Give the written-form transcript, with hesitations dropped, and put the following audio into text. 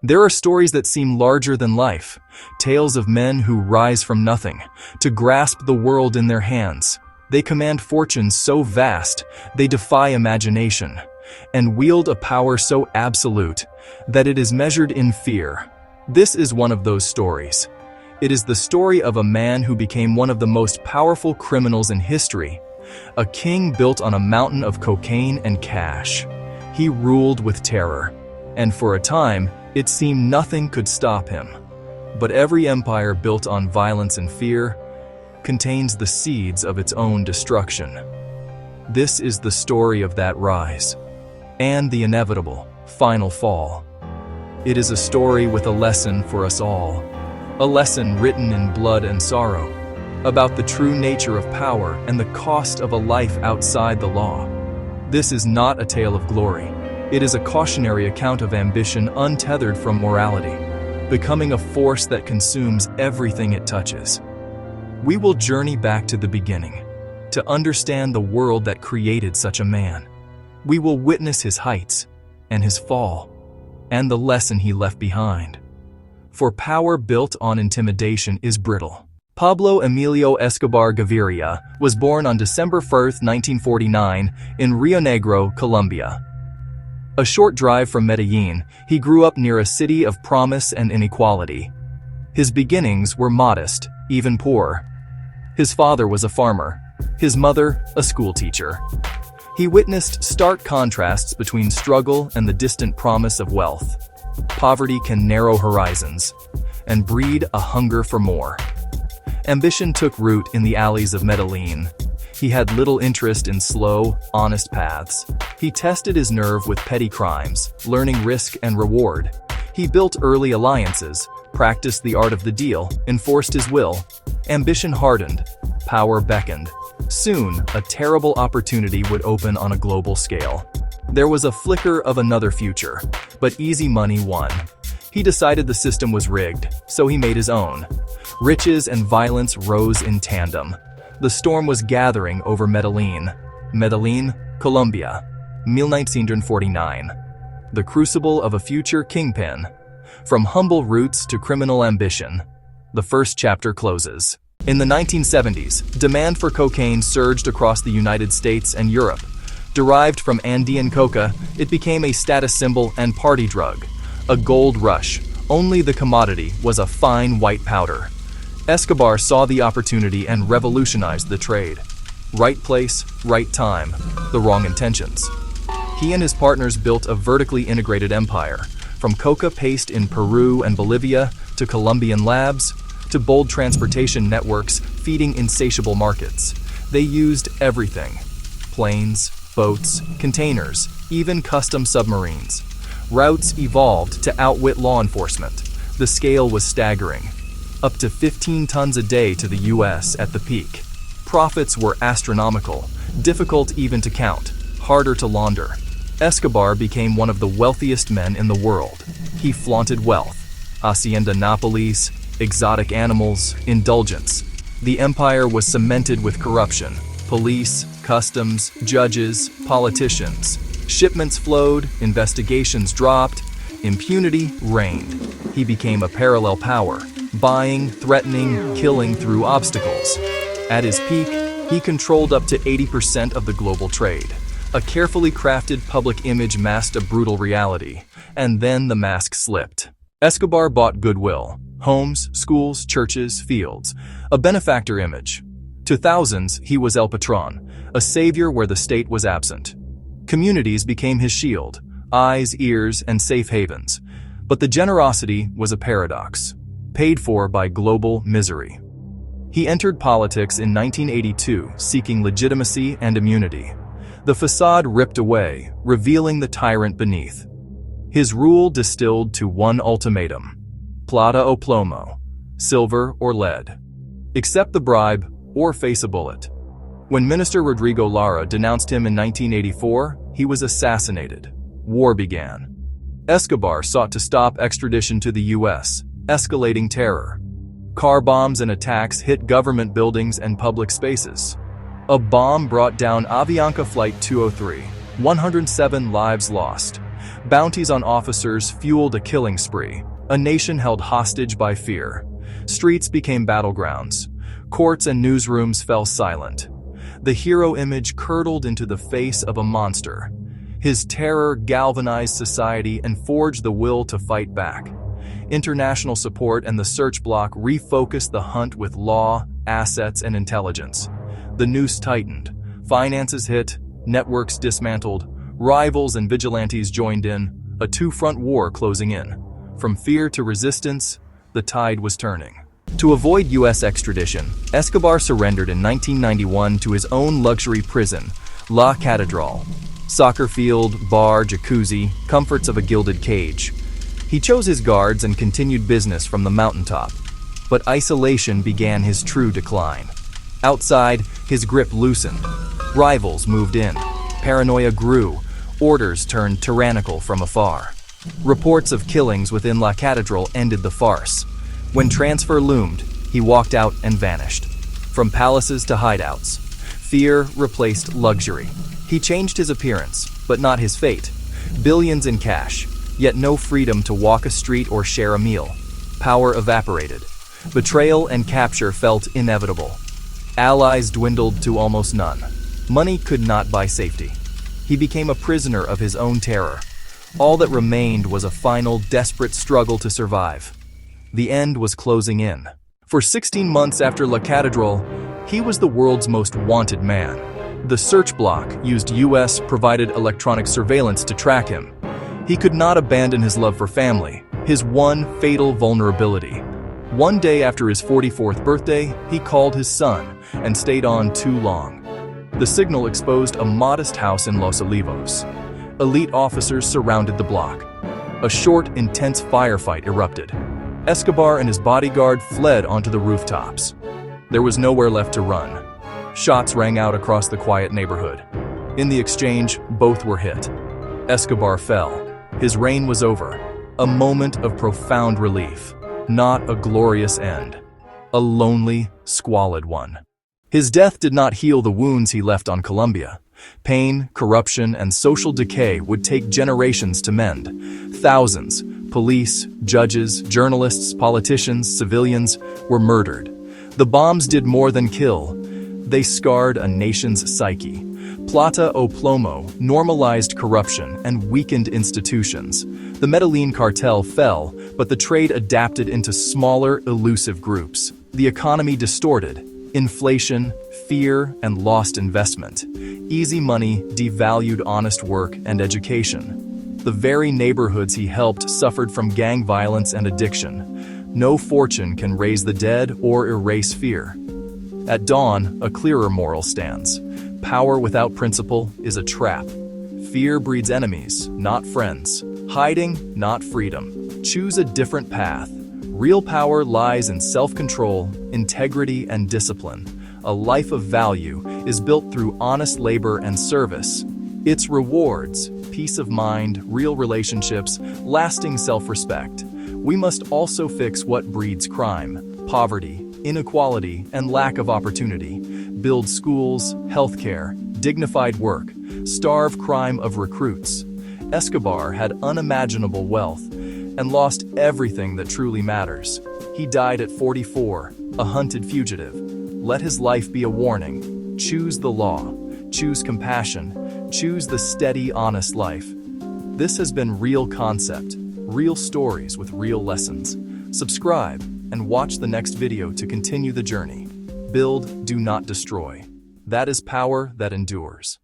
There are stories that seem larger than life, tales of men who rise from nothing to grasp the world in their hands. They command fortunes so vast, they defy imagination, and wield a power so absolute that it is measured in fear. This is one of those stories. It is the story of a man who became one of the most powerful criminals in history, a king built on a mountain of cocaine and cash. He ruled with terror, and for a time, it seemed nothing could stop him. But every empire built on violence and fear contains the seeds of its own destruction. This is the story of that rise, and the inevitable, final fall. It is a story with a lesson for us all, a lesson written in blood and sorrow, about the true nature of power and the cost of a life outside the law. This is not a tale of glory. It is a cautionary account of ambition untethered from morality, becoming a force that consumes everything it touches. We will journey back to the beginning, to understand the world that created such a man. We will witness his heights and his fall, and the lesson he left behind. For power built on intimidation is brittle. Pablo Emilio Escobar Gaviria was born on December 1, 1949, in Rio Negro, Colombia. A short drive from Medellín, he grew up near a city of promise and inequality. His beginnings were modest, even poor. His father was a farmer, his mother a schoolteacher. He witnessed stark contrasts between struggle and the distant promise of wealth. Poverty can narrow horizons and breed a hunger for more. Ambition took root in the alleys of Medellín. He had little interest in slow, honest paths. He tested his nerve with petty crimes, learning risk and reward. He built early alliances, practiced the art of the deal, enforced his will. Ambition hardened, power beckoned. Soon, a terrible opportunity would open on a global scale. There was a flicker of another future, but easy money won. He decided the system was rigged, so he made his own. Riches and violence rose in tandem. The storm was gathering over Medellín. Medellín, Colombia, 1949. The crucible of a future kingpin. From humble roots to criminal ambition. The first chapter closes. In the 1970s, demand for cocaine surged across the United States and Europe. Derived from Andean coca, it became a status symbol and party drug. A gold rush. Only the commodity was a fine white powder. Escobar saw the opportunity and revolutionized the trade. Right place, right time, the wrong intentions. He and his partners built a vertically integrated empire, from coca paste in Peru and Bolivia to Colombian labs, to bold transportation networks feeding insatiable markets. They used everything: planes, boats, containers, even custom submarines. Routes evolved to outwit law enforcement. The scale was staggering. Up to 15 tons a day to the US at the peak. Profits were astronomical, difficult even to count, harder to launder. Escobar became one of the wealthiest men in the world. He flaunted wealth. Hacienda Napolis, exotic animals, indulgence. The empire was cemented with corruption. Police, customs, judges, politicians. Shipments flowed, investigations dropped, impunity reigned. He became a parallel power, buying, threatening, killing through obstacles. At his peak, he controlled up to 80% of the global trade. A carefully crafted public image masked a brutal reality, and then the mask slipped. Escobar bought goodwill, homes, schools, churches, fields, a benefactor image. To thousands, he was El Patron, a savior where the state was absent. Communities became his shield, eyes, ears, and safe havens. But the generosity was a paradox, paid for by global misery. He entered politics in 1982, seeking legitimacy and immunity. The facade ripped away, revealing the tyrant beneath. His rule distilled to one ultimatum: plata o plomo, silver or lead. Accept the bribe or face a bullet. When Minister Rodrigo Lara denounced him in 1984, he was assassinated. War began. Escobar sought to stop extradition to the US, escalating terror. Car bombs and attacks hit government buildings and public spaces. A bomb brought down Avianca Flight 203, 107 lives lost. Bounties on officers fueled a killing spree. A nation held hostage by fear. Streets became battlegrounds. Courts and newsrooms fell silent. The hero image curdled into the face of a monster. His terror galvanized society and forged the will to fight back. International support and the search bloc refocused the hunt with law, assets, and intelligence. The noose tightened. Finances hit, networks dismantled, rivals and vigilantes joined in, a two-front war closing in. From fear to resistance, the tide was turning. To avoid U.S. extradition, Escobar surrendered in 1991 to his own luxury prison, La Catedral. Soccer field, bar, jacuzzi, comforts of a gilded cage. He chose his guards and continued business from the mountaintop. But isolation began his true decline. Outside, his grip loosened. Rivals moved in. Paranoia grew. Orders turned tyrannical from afar. Reports of killings within La Catedral ended the farce. When transfer loomed, he walked out and vanished. From palaces to hideouts, fear replaced luxury. He changed his appearance, but not his fate. Billions in cash, yet no freedom to walk a street or share a meal. Power evaporated. Betrayal and capture felt inevitable. Allies dwindled to almost none. Money could not buy safety. He became a prisoner of his own terror. All that remained was a final, desperate struggle to survive. The end was closing in. For 16 months after La Catedral, he was the world's most wanted man. The search bloc used US-provided electronic surveillance to track him. He could not abandon his love for family, his one fatal vulnerability. One day after his 44th birthday, he called his son and stayed on too long. The signal exposed a modest house in Los Olivos. Elite officers surrounded the block. A short, intense firefight erupted. Escobar and his bodyguard fled onto the rooftops. There was nowhere left to run. Shots rang out across the quiet neighborhood. In the exchange, both were hit. Escobar fell. His reign was over. A moment of profound relief. Not a glorious end. A lonely, squalid one. His death did not heal the wounds he left on Colombia. Pain, corruption, and social decay would take generations to mend. Thousands, police, judges, journalists, politicians, civilians, were murdered. The bombs did more than kill. They scarred a nation's psyche. Plata o plomo normalized corruption and weakened institutions. The Medellín cartel fell, but the trade adapted into smaller, elusive groups. The economy distorted. Inflation, fear, and lost investment. Easy money devalued honest work and education. The very neighborhoods he helped suffered from gang violence and addiction. No fortune can raise the dead or erase fear. At dawn, a clearer moral stands. Power without principle is a trap. Fear breeds enemies, not friends. Hiding, not freedom. Choose a different path. Real power lies in self-control, integrity, and discipline. A life of value is built through honest labor and service. Its rewards, peace of mind, real relationships, lasting self-respect. We must also fix what breeds crime, poverty, inequality, and lack of opportunity. Build schools, healthcare, dignified work, starve crime of recruits. Escobar had unimaginable wealth and lost everything that truly matters. He died at 44, a hunted fugitive. Let his life be a warning. Choose the law. Choose compassion. Choose the steady, honest life. This has been Real Koncept, real stories with real lessons. Subscribe and watch the next video to continue the journey. Build, do not destroy. That is power that endures.